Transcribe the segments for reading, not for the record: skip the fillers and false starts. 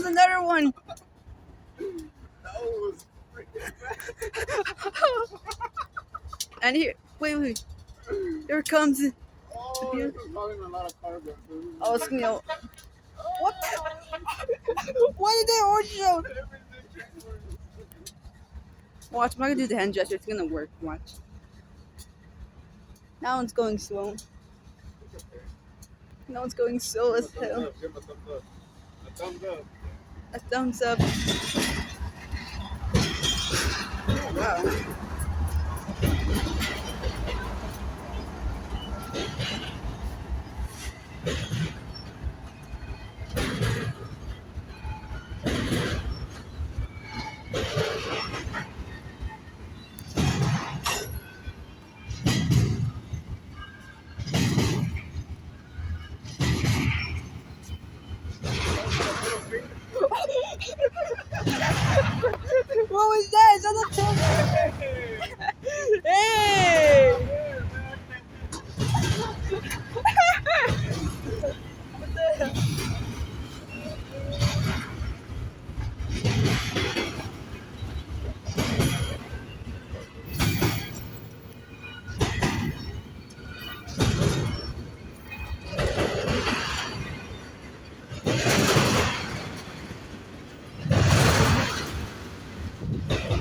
comes another one. That was freaking And here, wait. Here comes. Oh, this is probably a lot of carbon. Oh, it's me. What? Why did they orange out? Watch, I'm not gonna do the hand gesture. It's gonna work. Watch. That one's going slow. That one's going slow as hell. Give him a thumbs up. A thumbs up. A thumbs up. Oh, wow. What was that? Is that a token? Hey! What the hell?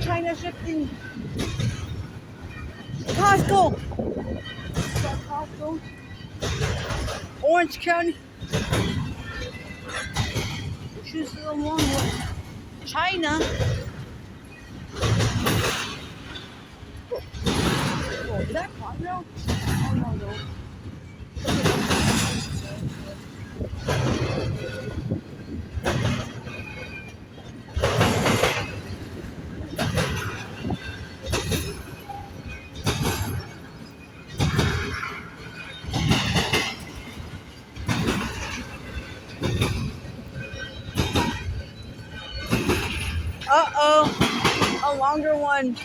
China shifting. Costco. Costco. Orange County. Choose the long one. China. Oh, is that Costco? Oh no. Uh-oh. A longer one.